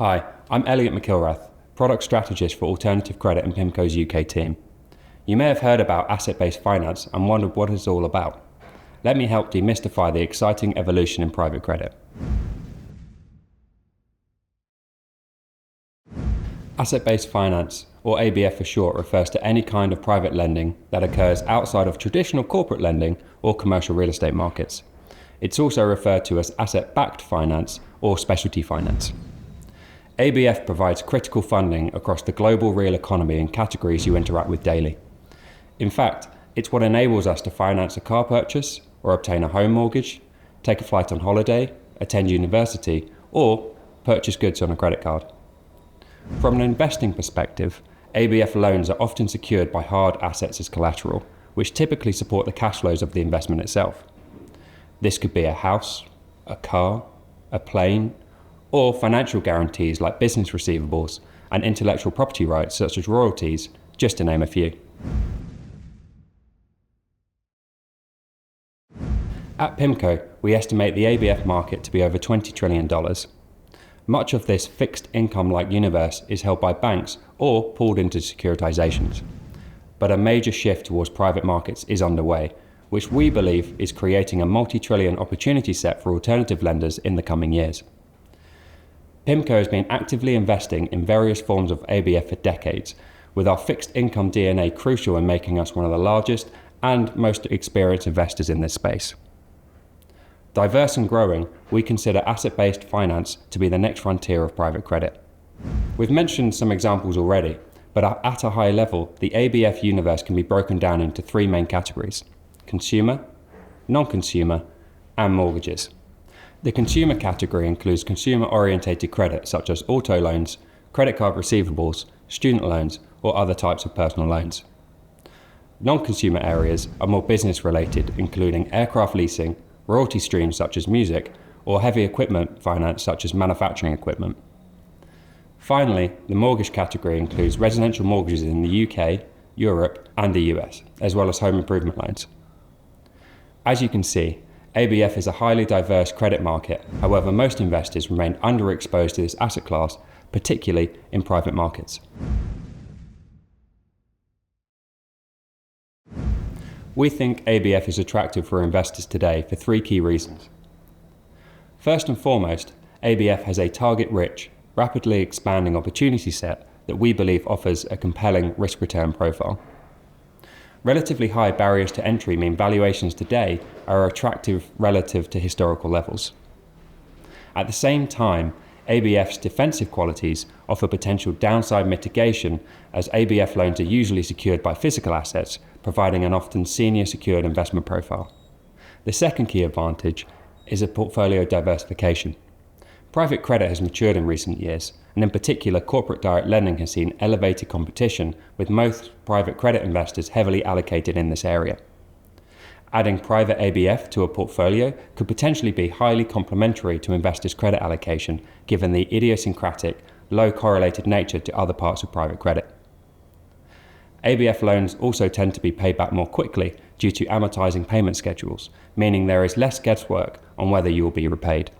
Hi, I'm Elliot Mcilrath, Product Strategist for Alternative Credit and PIMCO's UK team. You may have heard about asset-based finance and wondered what it's all about. Let me help demystify the exciting evolution in private credit. Asset-based finance, or ABF for short, refers to any kind of private lending that occurs outside of traditional corporate lending or commercial real estate markets. It's also referred to as asset-backed finance or specialty finance. ABF provides critical funding across the global real economy in categories you interact with daily. In fact, it's what enables us to finance a car purchase or obtain a home mortgage, take a flight on holiday, attend university, or purchase goods on a credit card. From an investing perspective, ABF loans are often secured by hard assets as collateral, which typically support the cash flows of the investment itself. This could be a house, a car, a plane, or financial guarantees like business receivables and intellectual property rights such as royalties, just to name a few. At PIMCO, we estimate the ABF market to be over $20 trillion. Much of this fixed income-like universe is held by banks or pooled into securitizations. But a major shift towards private markets is underway, which we believe is creating a multi-trillion opportunity set for alternative lenders in the coming years. PIMCO has been actively investing in various forms of ABF for decades, with our fixed income DNA crucial in making us one of the largest and most experienced investors in this space. Diverse and growing, we consider asset-based finance to be the next frontier of private credit. We've mentioned some examples already, but at a high level, the ABF universe can be broken down into three main categories: consumer, non-consumer, and mortgages. The consumer category includes consumer-orientated credit such as auto loans, credit card receivables, student loans, or other types of personal loans. Non-consumer areas are more business-related, including aircraft leasing, royalty streams such as music, or heavy equipment finance such as manufacturing equipment. Finally, the mortgage category includes residential mortgages in the UK, Europe, and the US, as well as home improvement loans. As you can see, ABF is a highly diverse credit market. However, most investors remain underexposed to this asset class, particularly in private markets. We think ABF is attractive for investors today for three key reasons. First and foremost, ABF has a target-rich, rapidly expanding opportunity set that we believe offers a compelling risk-return profile. Relatively high barriers to entry mean valuations today are attractive relative to historical levels. At the same time, ABF's defensive qualities offer potential downside mitigation, as ABF loans are usually secured by physical assets, providing an often senior secured investment profile. The second key advantage is a portfolio diversification. Private credit has matured in recent years, and in particular corporate direct lending has seen elevated competition, with most private credit investors heavily allocated in this area. Adding private ABF to a portfolio could potentially be highly complementary to investors' credit allocation, given the idiosyncratic, low correlated nature to other parts of private credit. ABF loans also tend to be paid back more quickly due to amortizing payment schedules, meaning there is less guesswork on whether you will be repaid.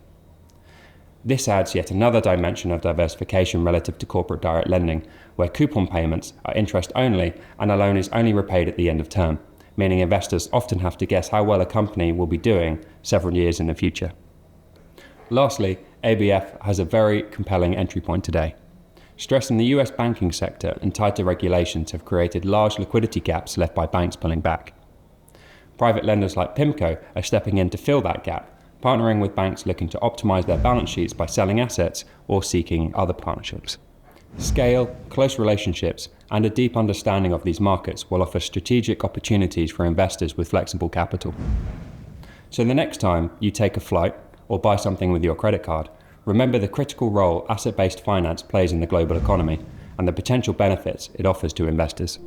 This adds yet another dimension of diversification relative to corporate direct lending, where coupon payments are interest only and a loan is only repaid at the end of term, meaning investors often have to guess how well a company will be doing several years in the future. Lastly, ABF has a very compelling entry point today. Stress in the US banking sector and tighter regulations have created large liquidity gaps left by banks pulling back. Private lenders like PIMCO are stepping in to fill that gap, partnering with banks looking to optimize their balance sheets by selling assets or seeking other partnerships. Scale, close relationships, and a deep understanding of these markets will offer strategic opportunities for investors with flexible capital. So the next time you take a flight or buy something with your credit card, remember the critical role asset-based finance plays in the global economy and the potential benefits it offers to investors.